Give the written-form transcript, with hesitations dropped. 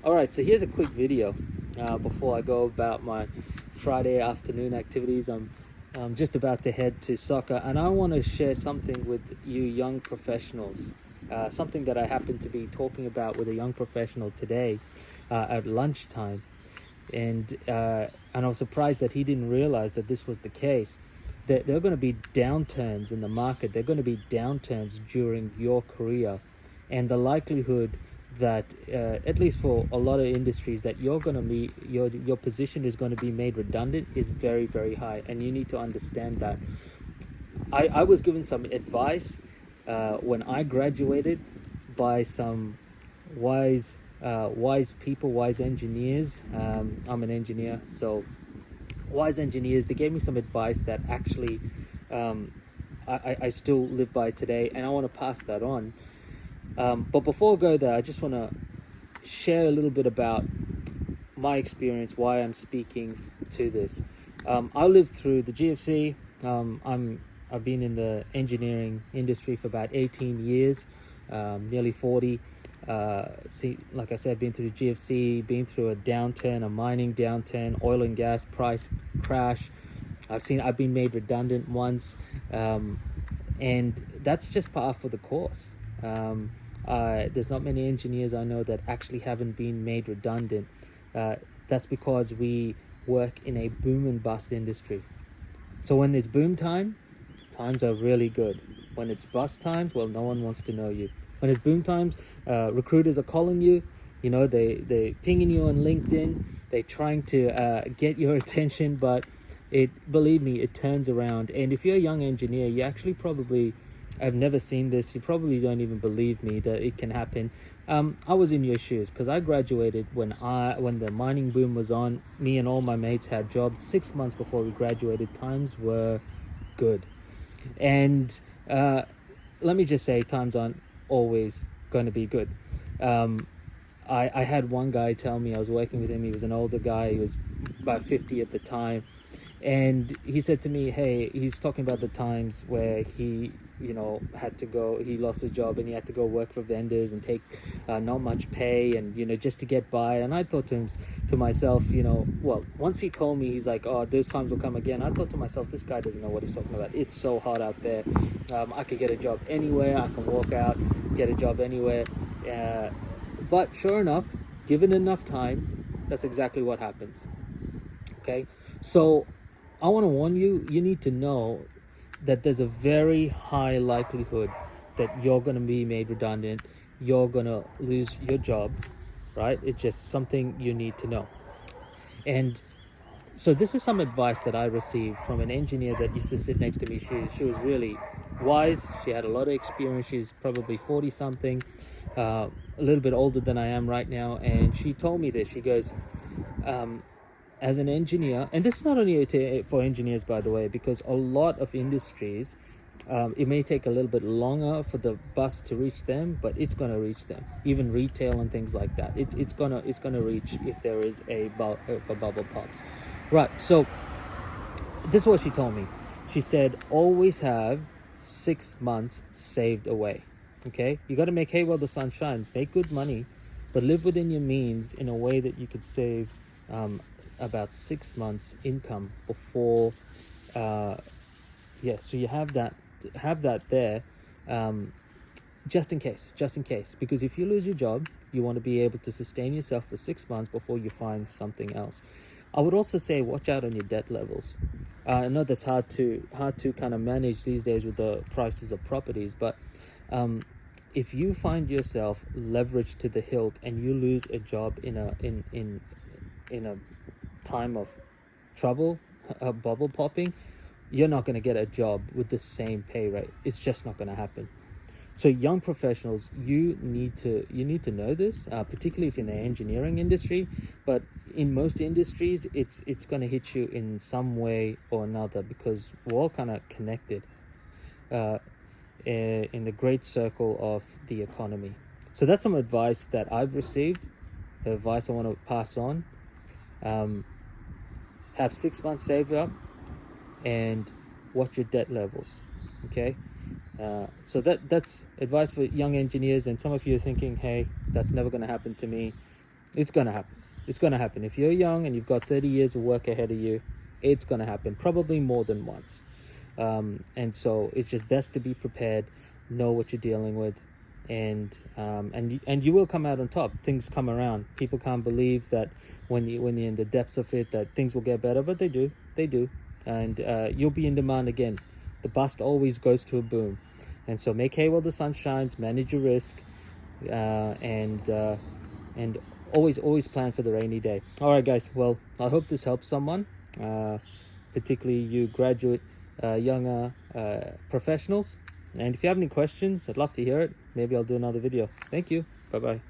All right, so here's a quick video before I go about my Friday afternoon activities. I'm just about to head to soccer, and I want to share something with you young professionals. Something that I happen to be talking about with a young professional today at lunchtime, and I was surprised that he didn't realize that this was the case. There are going to be downturns in the market. There are going to be downturns during your career, and the likelihood that at least for a lot of industries that you're going to be your position is going to be made redundant is very, very high, and you need to understand that. I was given some advice when I graduated by some wise people, wise engineers. I'm an engineer, so wise engineers. They gave me some advice that actually um, I still live by today, and I want to pass that on. But before I go there, I just want to share a little bit about my experience, why I'm speaking to this. I lived through the GFC. I've been in the engineering industry for about 18 years, nearly 40. Like I said, been through the GFC, been through a downturn, a mining downturn, oil and gas price crash. I've been made redundant once, and that's just par for the course. There's not many engineers I know that actually haven't been made redundant. Uh, that's because we work in a boom and bust industry. So when it's boom time, times are really good. When it's bust times, well, no one wants to know you. When it's boom times, recruiters are calling you. They pinging you on LinkedIn. They're trying to get your attention, but believe me, it turns around. And if you're a young engineer, you actually probably I've never seen this. You probably don't even believe me that it can happen. I was in your shoes because I graduated when the mining boom was on. Me and all my mates had jobs 6 months before we graduated. Times were good, and let me just say, times aren't always going to be good. Um, I had one guy tell me, I was working with him. He was an older guy. He was about 50 at the time, and he said to me, hey, he's talking about the times where he had to go, he lost his job and he had to go work for vendors and take not much pay, and just to get by. And I thought to myself, well, once he told me, he's like, oh, those times will come again. I thought to myself, this guy doesn't know what he's talking about. It's so hot out there. I could get a job anywhere. I can walk out, get a job anywhere. But sure enough, given enough time, that's exactly what happens. Okay, so I want to warn you, you need to know that there's a very high likelihood that you're going to be made redundant, you're going to lose your job, right? It's just something you need to know. And so this is some advice that I received from an engineer that used to sit next to me. She was really wise. She had a lot of experience. She's probably 40 something, a little bit older than I am right now. And she told me this. She goes, as an engineer, and this is not only for engineers, by the way, because a lot of industries, it may take a little bit longer for the bus to reach them, but it's going to reach them. Even retail and things like that, it's gonna reach if there is if a bubble pops. Right. So this is what she told me. She said, always have 6 months saved away. Okay, you got to make hay while the sun shines. Make good money, but live within your means in a way that you could save about 6 months income before so you have that there, just in case, because if you lose your job, you want to be able to sustain yourself for 6 months before you find something else. I would also say watch out on your debt levels. I know that's hard to kind of manage these days with the prices of properties, but if you find yourself leveraged to the hilt and you lose a job in a time of trouble, bubble popping, you're not going to get a job with the same pay rate. It's just not going to happen. So young professionals, you need to know this, particularly if in the engineering industry, but in most industries, it's going to hit you in some way or another, because we're all kind of connected in the great circle of the economy. So that's some advice that I've received, the advice I want to pass on. Have 6 months saved up and watch your debt levels. Okay, so that's advice for young engineers. And some of you are thinking, hey, that's never going to happen to me. It's gonna happen. It's gonna happen. If you're young and you've got 30 years of work ahead of you, it's gonna happen. Probably more than once. And so it's just best to be prepared, know what you're dealing with, and you will come out on top. Things come around. People can't believe that when you're in the depths of it that things will get better, but they do, and you'll be in demand again. The bust always goes to a boom, and so make hay while the sun shines. Manage your risk, and always plan for the rainy day. All right, guys. Well, I hope this helps someone, particularly you graduate, younger professionals. And if you have any questions, I'd love to hear it. Maybe I'll do another video. Thank you. Bye bye.